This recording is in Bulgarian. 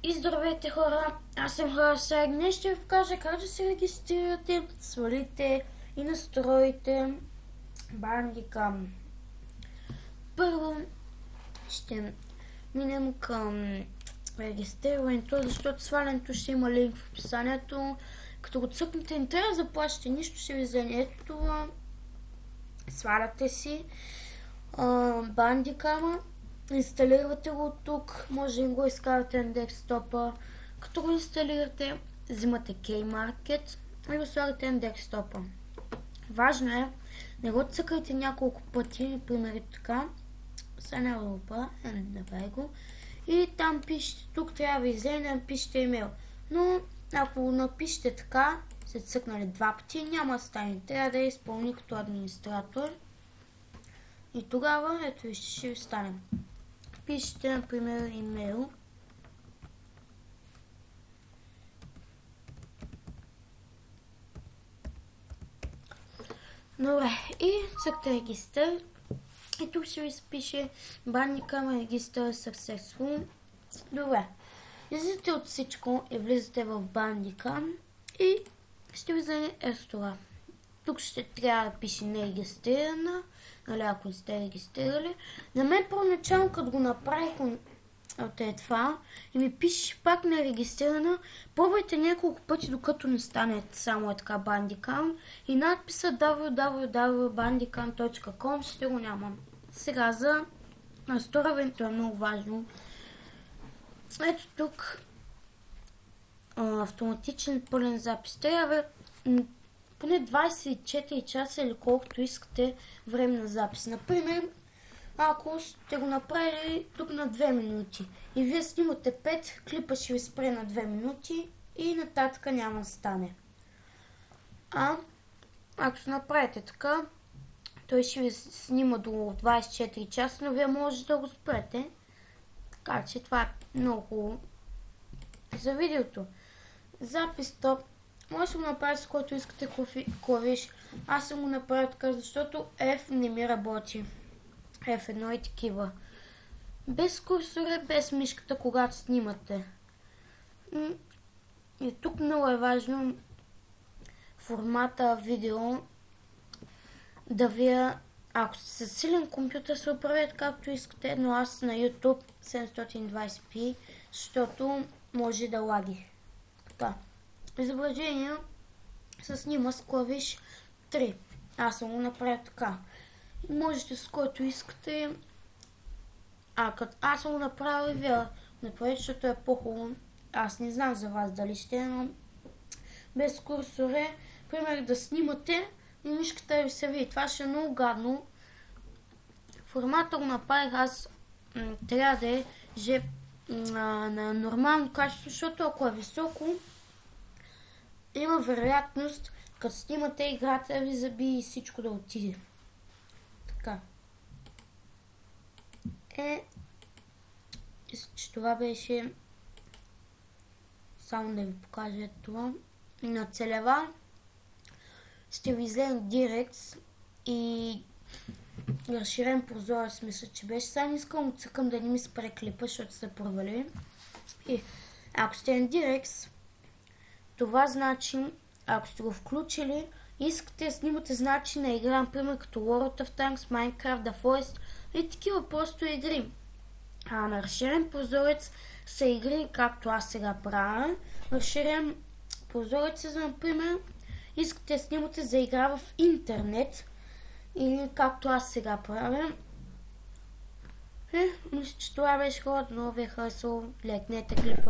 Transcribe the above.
И здравейте хора, аз съм Хара. Днес ще ви покажа как да се регистрирате, свалите и настроите Bandicam. Първо ще минем към регистрирането, защото свалянето ще има линк в описанието. Като го цъкнете, не трябва да заплащате нищо, ще ви вземе ето това. Сваляте си Bandicam. Инсталирате го от тук, може да го изкарате на десктопа. Като го инсталирате, взимате Keymarket и го слагате на десктопа. Важно е, не го цъкайте няколко пъти, например така, сега не го правя, направи го. И там пишете, тук трябва да ви вземе да напишете имейл. Но ако го напишете така, се цъкнали два пъти, няма да стане. Трябва да я изпълни като администратор. И тогава, ето вижте, ще ви стане. Пишете, например, имейл. Добре, и цъкте регистър. И тук ще ви спише Bandicam Register Successful. Добре, излизате от всичко и влизате в Bandicam и ще ви вземе ето това. Тук ще трябва да пише нерегистрирана, нали, ако не сте регистрирали. На мен първоначално, като го направих от това и ми пише пак нерегистрирана, пробвайте няколко пъти, докато не стане само така Bandicam и надписа www.bandicam.com ще го нямам. Сега за настрояването е много важно. Ето тук автоматичен пълен запис. Трябва поне 24 часа или колкото искате време на запис. Например, ако сте го направили тук на 2 минути и вие снимате 5, клипа ще ви спре на 2 минути и нататък няма да стане. Ако се направите така, той ще ви снима до 24 часа, но вие можете да го спрете. Така че това е много хубаво. За видеото. Запис топ. Може да го направите с който искате клавиш. Аз съм го направил така, защото F не ми работи. F1 и такива. Без курсора, без мишката, когато снимате. И тук много е важно формата видео да ви, ако сте с силен компютър, се оправят както искате, но аз на YouTube 720p, защото може да лаги. Така. Изображение се снима с клавиш 3. Аз съм го направил така. Можете с който искате. Като аз съм го направил и вие направите, защото е по-хубаво. Аз не знам за вас дали ще, но без курсор е, пример да снимате и мишката ви се види. Това ще е много гадно. Формата го направих аз, трябва да е на нормално качество, защото ако е високо, има вероятност, като снимате играта ви заби и всичко да отиде. Така. Че това беше само да ви покажа това. На целева ще ви вземем Direct и разширен прозорец, мисля, че беше. Сега не искам да цъкам да не ми спре клипа, защото се провали. И ако сте на Direct, това значи, ако сте го включили, искате да снимате значи на игра, например като World of Tanks, Minecraft, The Forest и такива просто игри. На разширен прозорец са игри, както аз сега правя. Разширен прозорец за, например, искате да снимате за игра в интернет или както аз сега правя. Мисля, че това беше хора, много ви е харесало. Лекнете клипа.